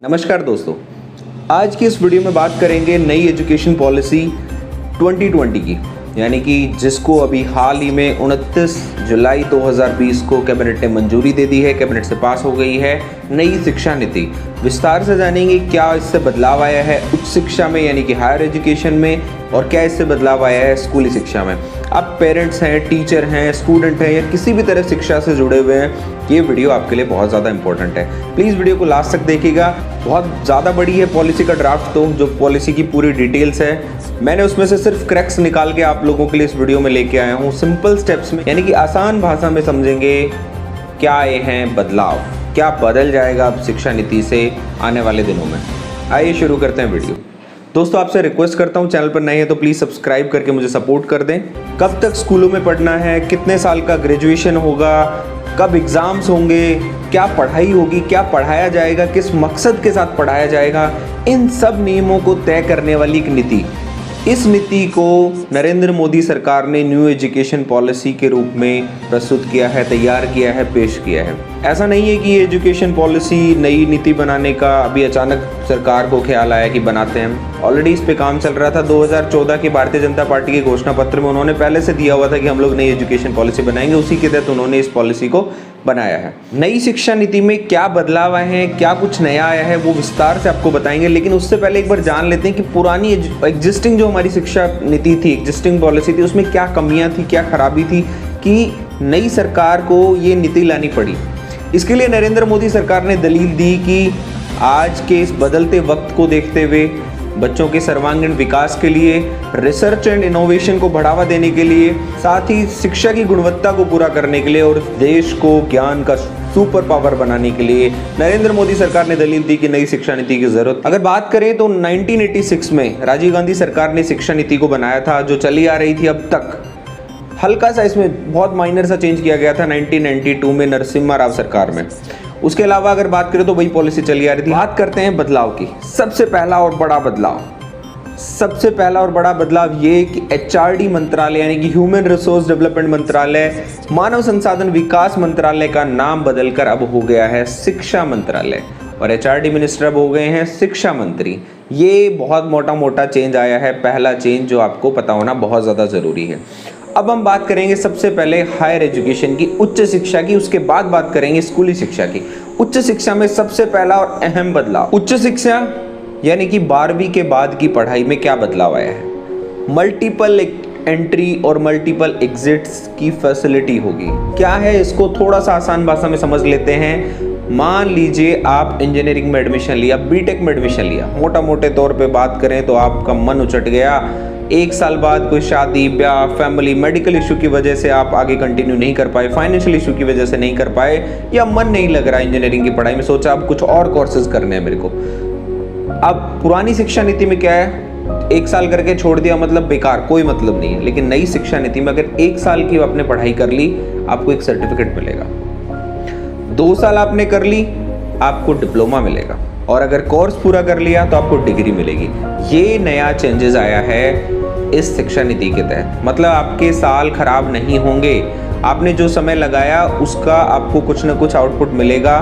नमस्कार दोस्तों, आज की इस वीडियो में बात करेंगे नई एजुकेशन पॉलिसी 2020 की, यानी कि जिसको अभी हाल ही में 29 जुलाई 2020 को कैबिनेट ने मंजूरी दे दी है, कैबिनेट से पास हो गई है नई शिक्षा नीति। विस्तार से जानेंगे क्या इससे बदलाव आया है उच्च शिक्षा में यानी कि हायर एजुकेशन में, और क्या इससे बदलाव आया है स्कूली शिक्षा में। आप पेरेंट्स हैं, टीचर हैं, स्टूडेंट हैं या किसी भी तरह शिक्षा से जुड़े हुए हैं, ये वीडियो आपके लिए बहुत ज़्यादा इंपॉर्टेंट है। प्लीज़ वीडियो को लास्ट तक देखिएगा। बहुत ज़्यादा बड़ी है पॉलिसी का ड्राफ्ट, तो जो पॉलिसी की पूरी डिटेल्स है मैंने उसमें से सिर्फ क्रैक्स निकाल के आप लोगों के लिए इस वीडियो में लेके आया हूँ, सिंपल स्टेप्स में, यानी कि आसान भाषा में समझेंगे क्या आए हैं बदलाव, क्या बदल जाएगा अब शिक्षा नीति से आने वाले दिनों में। आइए शुरू करते हैं वीडियो। दोस्तों, आपसे रिक्वेस्ट करता हूँ, चैनल पर नए हैं तो प्लीज़ सब्सक्राइब करके मुझे सपोर्ट कर दें। कब तक स्कूलों में पढ़ना है, कितने साल का ग्रेजुएशन होगा, कब एग्ज़ाम्स होंगे, क्या पढ़ाई होगी, क्या पढ़ाया जाएगा, किस मकसद के साथ पढ़ाया जाएगा, इन सब नियमों को तय करने वाली एक नीति। इस नीति को नरेंद्र मोदी सरकार ने न्यू एजुकेशन पॉलिसी के रूप में प्रस्तुत किया है, तैयार किया है, पेश किया है। ऐसा नहीं है कि ये एजुकेशन पॉलिसी नई नीति बनाने का अभी अचानक सरकार को ख्याल आया कि बनाते हैं। ऑलरेडी इस पे काम चल रहा था। 2014 के भारतीय जनता पार्टी के घोषणा पत्र में उन्होंने पहले से दिया हुआ था कि हम लोग नई एजुकेशन पॉलिसी बनाएंगे, उसी के तहत उन्होंने इस पॉलिसी को बनाया है। नई शिक्षा नीति में क्या बदलाव आए हैं, क्या कुछ नया आया है, वो विस्तार से आपको बताएंगे। लेकिन उससे पहले एक बार जान लेते हैं कि पुरानी एग्जिस्टिंग जो हमारी शिक्षा नीति थी, एग्जिस्टिंग पॉलिसी थी, उसमें क्या कमियां थी, क्या खराबी थी कि नई सरकार को ये नीति लानी पड़ी। इसके लिए नरेंद्र मोदी सरकार ने दलील दी कि आज के इस बदलते वक्त को देखते हुए बच्चों के सर्वांगीण विकास के लिए, रिसर्च एंड इनोवेशन को बढ़ावा देने के लिए, साथ ही शिक्षा की गुणवत्ता को पूरा करने के लिए और देश को ज्ञान का सुपर पावर बनाने के लिए नरेंद्र मोदी सरकार ने दलील दी कि नई शिक्षा नीति की जरूरत। अगर बात करें तो 1986 में राजीव गांधी सरकार ने शिक्षा नीति को बनाया था, जो चली आ रही थी अब तक। हल्का सा इसमें बहुत माइनर सा चेंज किया गया था 1992 में नरसिम्हा राव सरकार में। उसके अलावा अगर बात करें तो वही पॉलिसी चली आ रही थी। बात करते हैं बदलाव की। सबसे पहला और बड़ा बदलाव ये कि एचआरडी मंत्रालय यानी कि ह्यूमन रिसोर्स डेवलपमेंट मंत्रालय, मानव संसाधन विकास मंत्रालय का नाम बदलकर अब हो गया है शिक्षा मंत्रालय, और एचआरडी मिनिस्टर अब हो गए हैं शिक्षा मंत्री। ये बहुत मोटा चेंज आया है, पहला चेंज जो आपको पता होना बहुत ज़्यादा ज़रूरी है। अब हम बात करेंगे सबसे पहले हायर एजुकेशन की, उच्च शिक्षा की, उसके बाद बात करेंगे स्कूली शिक्षा की। उच्च शिक्षा में सबसे पहला और अहम बदलाव, उच्च शिक्षा यानी कि 12वीं के बाद की पढ़ाई में क्या बदलाव आया है। मल्टीपल एंट्री और मल्टीपल एग्जिट्स की फैसिलिटी होगी। क्या है, इसको थोड़ा सा आसान भाषा में समझ लेते हैं। मान लीजिए आप इंजीनियरिंग में एडमिशन लिया, बीटेक में एडमिशन लिया, मोटे तौर पे बात करें तो आपका मन उचट गया, एक साल बाद कोई शादी, ब्याह, फैमिली, मेडिकल इशू की वजह से आप आगे कंटिन्यू नहीं कर पाए, फाइनेंशियल इशू की वजह से नहीं कर पाए, या मन नहीं लग रहा इंजीनियरिंग की पढ़ाई में, सोचा अब कुछ और कोर्सेज करने हैं मेरे को। अब पुरानी शिक्षा नीति में क्या है, एक साल करके छोड़ दिया मतलब बेकार, कोई मतलब नहीं है। लेकिन नई शिक्षा नीति में अगर एक साल की आपने पढ़ाई कर ली, आपको एक सर्टिफिकेट मिलेगा। 2 साल आपने कर ली, आपको डिप्लोमा मिलेगा, और अगर कोर्स पूरा कर लिया तो आपको डिग्री मिलेगी। ये नया चेंजेस आया है इस शिक्षा नीति के तहत। मतलब आपके साल खराब नहीं होंगे, आपने जो समय लगाया उसका आपको कुछ ना कुछ आउटपुट मिलेगा,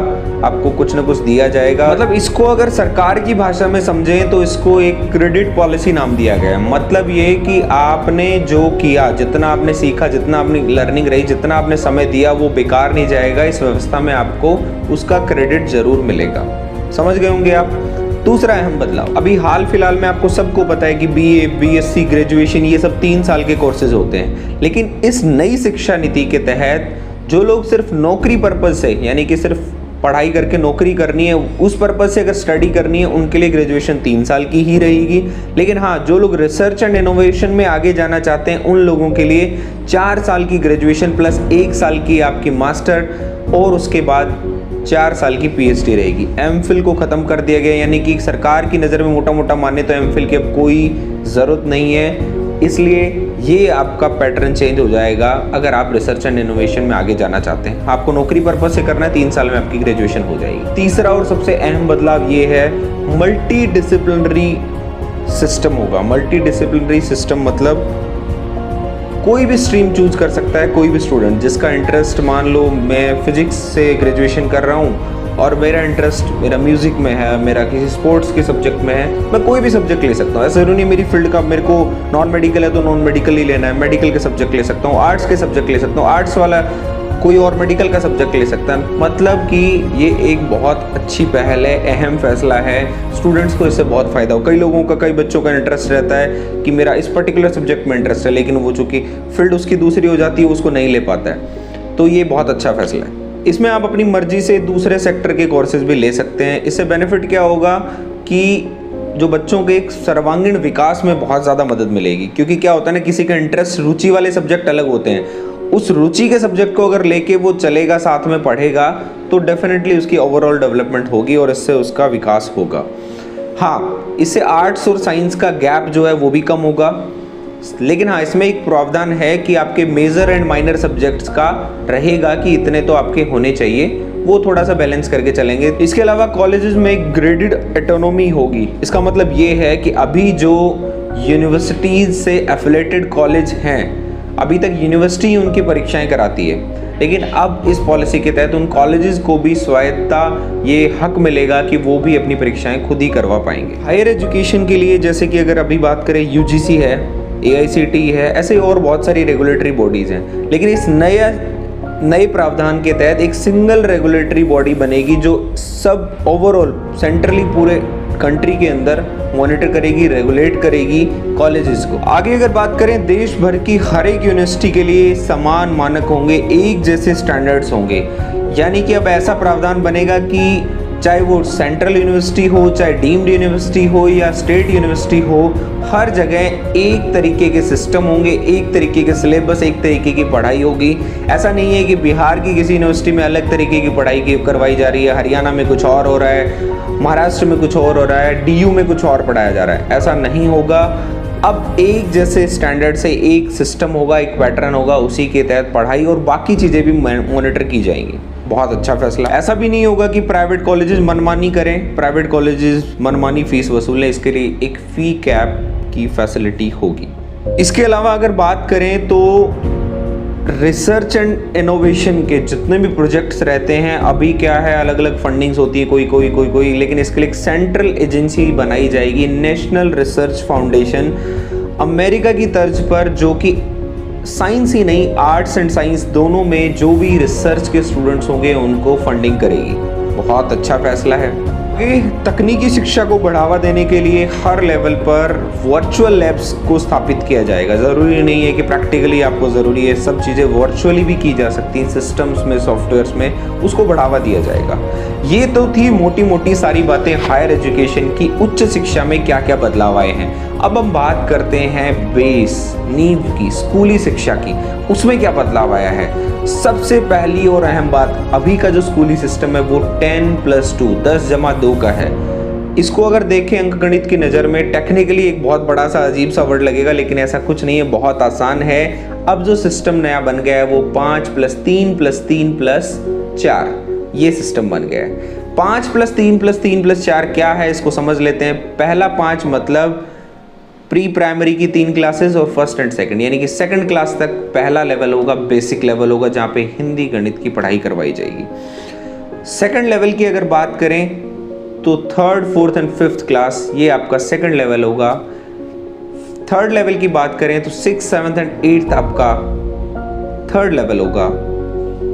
आपको कुछ ना कुछ दिया जाएगा। मतलब इसको अगर सरकार की भाषा में समझें तो इसको एक क्रेडिट पॉलिसी नाम दिया गया है। मतलब ये कि आपने जो किया, जितना आपने सीखा, जितना आपने लर्निंग रही, जितना आपने समय दिया, वो बेकार नहीं जाएगा। इस व्यवस्था में आपको उसका क्रेडिट जरूर मिलेगा। समझ गए होंगे आप। दूसरा अहम बदलाव, अभी हाल फिलहाल में आपको सबको पता है कि बीए, बीएससी, ग्रेजुएशन, ये सब 3 साल के कोर्सेज होते हैं। लेकिन इस नई शिक्षा नीति के तहत जो लोग सिर्फ नौकरी पर्पज से, यानी कि सिर्फ पढ़ाई करके नौकरी करनी है, उस पर्पज से अगर स्टडी करनी है, उनके लिए ग्रेजुएशन 3 साल की ही रहेगी। लेकिन हाँ, जो लोग रिसर्च एंड इनोवेशन में आगे जाना चाहते हैं, उन लोगों के लिए 4 साल की ग्रेजुएशन प्लस 1 साल की आपकी मास्टर, और उसके बाद 4 साल की पीएचडी रहेगी। एमफिल को ख़त्म कर दिया गया, यानी कि सरकार की नज़र में मोटा माने तो एमफिल की अब कोई ज़रूरत नहीं है। इसलिए ये आपका पैटर्न चेंज हो जाएगा अगर आप रिसर्च एंड इनोवेशन में आगे जाना चाहते हैं। आपको नौकरी पर्पज से करना है, 3 साल में आपकी ग्रेजुएशन हो जाएगी। तीसरा और सबसे अहम बदलाव ये है, मल्टी डिसिप्लिनरी सिस्टम होगा। मल्टी डिसिप्लिनरी सिस्टम मतलब कोई भी स्ट्रीम चूज कर सकता है कोई भी स्टूडेंट, जिसका इंटरेस्ट, मान लो मैं फिजिक्स से ग्रेजुएशन कर रहा हूँ और मेरा इंटरेस्ट मेरा म्यूज़िक में है, मेरा किसी स्पोर्ट्स के सब्जेक्ट में है, मैं कोई भी सब्जेक्ट ले सकता हूँ। ऐसा जरूरी नहीं मेरी फील्ड का मेरे को नॉन मेडिकल है तो नॉन मेडिकल ही लेना है, मेडिकल के सब्जेक्ट ले सकता हूँ, आर्ट्स के सब्जेक्ट ले सकता हूँ, आर्ट्स वाला कोई और मेडिकल का सब्जेक्ट ले सकता है। मतलब कि ये एक बहुत अच्छी पहल है, अहम फैसला है, स्टूडेंट्स को इससे बहुत फ़ायदा हो। कई लोगों का, कई बच्चों का इंटरेस्ट रहता है कि मेरा इस पर्टिकुलर सब्जेक्ट में इंटरेस्ट है, लेकिन वो चूँकि फील्ड उसकी दूसरी हो जाती है, उसको नहीं ले पाता है। तो ये बहुत अच्छा फैसला है। इसमें आप अपनी मर्जी से दूसरे सेक्टर के कोर्सेज भी ले सकते हैं। इससे बेनिफिट क्या होगा कि जो बच्चों के एक सर्वांगीण विकास में बहुत ज़्यादा मदद मिलेगी। क्योंकि क्या होता है ना, किसी का इंटरेस्ट, रुचि वाले सब्जेक्ट अलग होते हैं, उस रुचि के सब्जेक्ट को अगर लेके वो चलेगा, साथ में पढ़ेगा, तो डेफिनेटली उसकी ओवरऑल डेवलपमेंट होगी और इससे उसका विकास होगा। हाँ, इससे आर्ट्स और साइंस का गैप जो है वो भी कम होगा। लेकिन हाँ, इसमें एक प्रावधान है कि आपके मेजर एंड माइनर सब्जेक्ट्स का रहेगा कि इतने तो आपके होने चाहिए, वो थोड़ा सा बैलेंस करके चलेंगे। इसके अलावा कॉलेजेस में एक ग्रेडेड ऑटोनॉमी होगी। इसका मतलब ये है कि अभी जो यूनिवर्सिटीज से एफिलेटेड कॉलेज हैं, अभी तक यूनिवर्सिटी उनकी परीक्षाएं कराती है, लेकिन अब इस पॉलिसी के तहत उन कॉलेजेस को भी स्वायत्तता, ये हक मिलेगा कि वो भी अपनी परीक्षाएं खुद ही करवा पाएंगे। हायर एजुकेशन के लिए जैसे कि अगर अभी बात करें, यूजीसी है, AICTE है, ऐसे और बहुत सारी रेगुलेटरी बॉडीज़ हैं। लेकिन इस नए प्रावधान के तहत एक सिंगल रेगुलेटरी बॉडी बनेगी जो सब ओवरऑल सेंट्रली पूरे कंट्री के अंदर मॉनिटर करेगी, रेगुलेट करेगी कॉलेजेस को। आगे अगर बात करें, देश भर की हर एक यूनिवर्सिटी के लिए समान मानक होंगे, एक जैसे स्टैंडर्ड्स होंगे। यानी कि अब ऐसा प्रावधान बनेगा कि चाहे वो सेंट्रल यूनिवर्सिटी हो, चाहे डीम्ड यूनिवर्सिटी हो या स्टेट यूनिवर्सिटी हो, हर जगह एक तरीके के सिस्टम होंगे, एक तरीके के सिलेबस, एक तरीके की पढ़ाई होगी। ऐसा नहीं है कि बिहार की किसी यूनिवर्सिटी में अलग तरीके की पढ़ाई करवाई जा रही है, हरियाणा में कुछ और हो रहा है, महाराष्ट्र में कुछ और हो रहा है, DU में कुछ और पढ़ाया जा रहा है। ऐसा नहीं होगा। अब एक जैसे स्टैंडर्ड से एक सिस्टम होगा, एक पैटर्न होगा, उसी के तहत पढ़ाई और बाकी चीज़ें भी मॉनिटर की जाएंगी। बहुत अच्छा फैसला। ऐसा भी नहीं होगा कि प्राइवेट कॉलेजेस मनमानी करें, प्राइवेट कॉलेजेस मनमानी फीस वसूलें। इसके लिए एक फ़ी कैप की फैसिलिटी होगी। इसके अलावा अगर बात करें तो रिसर्च एंड इनोवेशन के जितने भी प्रोजेक्ट्स रहते हैं, अभी क्या है, अलग अलग फंडिंग्स होती है, कोई, लेकिन इसके लिए एक सेंट्रल एजेंसी बनाई जाएगी, नेशनल रिसर्च फाउंडेशन, अमेरिका की तर्ज पर, जो कि साइंस ही नहीं, आर्ट्स एंड साइंस दोनों में जो भी रिसर्च के स्टूडेंट्स होंगे उनको फंडिंग करेगी। बहुत अच्छा फैसला है। तकनीकी शिक्षा को बढ़ावा देने के लिए हर लेवल पर वर्चुअल लैब्स को स्थापित किया जाएगा। ज़रूरी नहीं है कि प्रैक्टिकली आपको ज़रूरी है, सब चीज़ें वर्चुअली भी की जा सकती हैं, सिस्टम्स में, सॉफ्टवेयर्स में, उसको बढ़ावा दिया जाएगा। ये तो थी मोटी मोटी सारी बातें हायर एजुकेशन की, उच्च शिक्षा में क्या क्या बदलाव आए हैं। अब हम बात करते हैं बेस, नींव की, स्कूली शिक्षा की, उसमें क्या बदलाव आया है। सबसे पहली और अहम बात, अभी का जो स्कूली सिस्टम है वो 10+2, 10+2 का है। इसको अगर देखें अंकगणित की नज़र में, टेक्निकली एक बहुत बड़ा सा अजीब सा वर्ड लगेगा, लेकिन ऐसा कुछ नहीं है, बहुत आसान है। अब जो सिस्टम नया बन गया है वो 5+3+3+4, ये सिस्टम बन गया है। 5+3+3+4 क्या है, इसको समझ लेते हैं। पहला 5 मतलब प्री प्राइमरी की 3 क्लासेस और फर्स्ट एंड सेकंड, यानी कि सेकंड क्लास तक पहला लेवल होगा, बेसिक लेवल होगा, जहाँ पे हिंदी गणित की पढ़ाई करवाई जाएगी। सेकंड लेवल की अगर बात करें तो third, fourth and fifth class, ये आपका सेकंड लेवल होगा। थर्ड लेवल की बात करें तो 6, 7th एंड 8th आपका थर्ड लेवल होगा।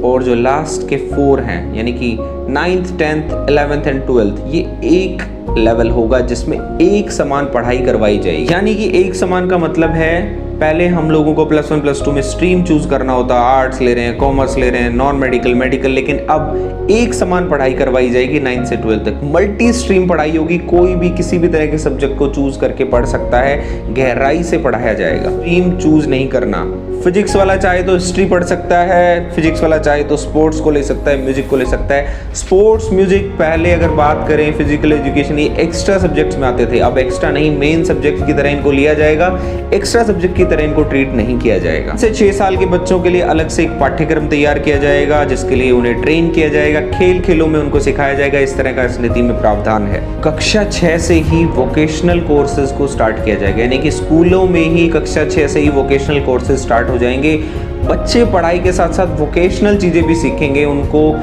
और जो लास्ट के 4 हैं, यानी कि 9th, 10th, 11th and 12th, ये एक लेवल होगा जिसमें एक समान पढ़ाई करवाई जाएगी। यानी कि एक समान का मतलब है, पहले हम लोगों को +1 +2 में स्ट्रीम चूज करना होता, आर्ट्स ले रहे हैं, कॉमर्स ले रहे हैं, नॉन मेडिकल, मेडिकल, लेकिन अब एक समान पढ़ाई करवाई जाएगी 9 से 12 तक। मल्टी स्ट्रीम पढ़ाई होगी, कोई भी किसी भी तरह के सब्जेक्ट को चूज करके पढ़ सकता है, गहराई से पढ़ाया जाएगा। स्ट्रीम चूज नहीं करना, फिजिक्स वाला चाहे तो हिस्ट्री पढ़ सकता है, फिजिक्स वाला चाहे तो स्पोर्ट्स को ले सकता है, म्यूजिक को ले सकता है। स्पोर्ट्स, म्यूजिक पहले अगर बात करें, फिजिकल एजुकेशन, ये एक्स्ट्रा सब्जेक्ट्स में आते थे, अब एक्स्ट्रा नहीं, मेन सब्जेक्ट की तरह इनको लिया जाएगा, एक्स्ट्रा सब्जेक्ट की तरह इनको ट्रीट नहीं किया जाएगा। से 6 साल के बच्चों के लिए अलग से एक पाठ्यक्रम तैयार किया जाएगा, जिसके लिए उन्हें ट्रेन किया जाएगा, खेलों में उनको सिखाया जाएगा। इस तरह का इस नीति में प्रावधान है। कक्षा 6 से ही वोकेशनल कोर्सेज को स्टार्ट किया जाएगा, यानी कि स्कूलों में ही कक्षा 6 से ही वोकेशनल कोर्सेज स्टार्ट हो जाएंगे। बच्चे पढ़ाई के साथ साथ वोकेशनल चीज़ें भी सीखेंगे, उनको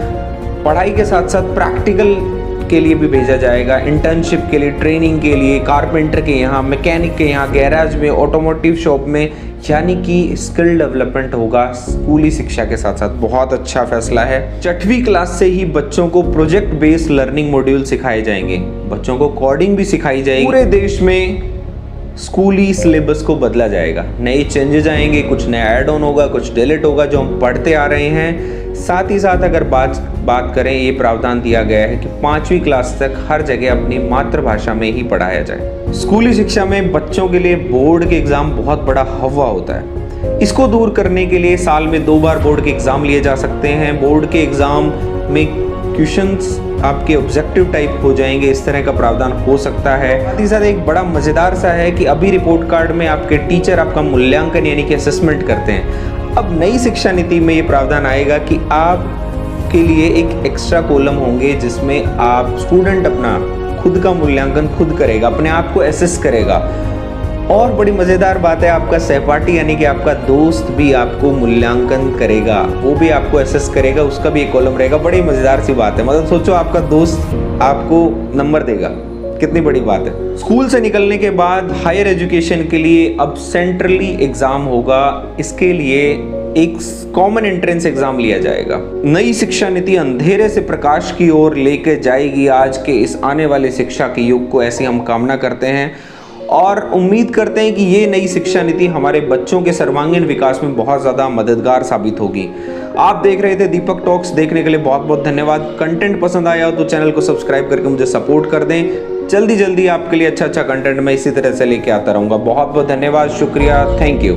पढ़ाई के साथ साथ प्रैक्टिकल के लिए भी भेजा जाएगा, इंटर्नशिप के लिए, ट्रेनिंग के लिए, कारपेंटर के यहाँ, मैकेनिक के यहाँ, गैराज में, ऑटोमोटिव शॉप में, यानी कि स्किल डेवलपमेंट होगा स्कूली शिक्षा के साथ साथ। बहुत अच्छा फैसला है। 6वीं क्लास से ही बच्चों को प्रोजेक्ट बेस्ड लर्निंग मॉड्यूल सिखाए जाएंगे, बच्चों को कोडिंग भी सिखाई जाएगी। पूरे देश में स्कूली सिलेबस को बदला जाएगा, नए चेंजेस आएंगे, कुछ नया ऐड ऑन होगा, कुछ डिलीट होगा जो हम पढ़ते आ रहे हैं। साथ ही साथ अगर बात करें, ये प्रावधान दिया गया है कि 5वीं क्लास तक हर जगह अपनी मातृभाषा में ही पढ़ाया जाए। स्कूली शिक्षा में बच्चों के लिए बोर्ड के एग्जाम बहुत बड़ा हवा होता है। इसको दूर करने के लिए साल में 2 बार बोर्ड के एग्जाम लिए जा सकते हैं। बोर्ड के एग्जाम में क्वेश्चंस आपके ऑब्जेक्टिव टाइप हो जाएंगे, इस तरह का प्रावधान हो सकता है। साथ ही साथ एक बड़ा मजेदार सा है कि अभी रिपोर्ट कार्ड में आपके टीचर आपका मूल्यांकन यानी कि असेसमेंट करते हैं। अब नई शिक्षा नीति में ये प्रावधान आएगा कि आपके लिए एक एक्स्ट्रा कॉलम होंगे जिसमें आप स्टूडेंट अपना खुद का मूल्यांकन खुद करेगा, अपने आप को एसेस करेगा। और बड़ी मज़ेदार बात है, आपका सहपाठी यानी कि आपका दोस्त भी आपको मूल्यांकन करेगा, वो भी आपको एसेस करेगा, उसका भी एक कॉलम रहेगा। बड़ी मज़ेदार सी बात है। मतलब सोचो, आपका दोस्त आपको नंबर देगा, कितनी बड़ी बात है। स्कूल से निकलने के बाद हायर एजुकेशन के लिए अब सेंट्रली एग्जाम होगा। इसके लिए एक कॉमन एंट्रेंस एग्जाम लिया जाएगा। नई शिक्षा नीति अंधेरे से प्रकाश की ओर लेकर जाएगी आज के इस आने वाले शिक्षा के युग को, ऐसी हम कामना करते हैं और उम्मीद करते हैं कि ये नई शिक्षा नीति हमारे बच्चों के सर्वांगीण विकास में बहुत ज़्यादा मददगार साबित होगी। आप देख रहे थे दीपक टॉक्स, देखने के लिए बहुत बहुत धन्यवाद। कंटेंट पसंद आया हो तो चैनल को सब्सक्राइब करके मुझे सपोर्ट कर दें। जल्दी आपके लिए अच्छा कंटेंट मैं इसी तरह से लेके आता रहूँगा। बहुत बहुत धन्यवाद, शुक्रिया, थैंक यू।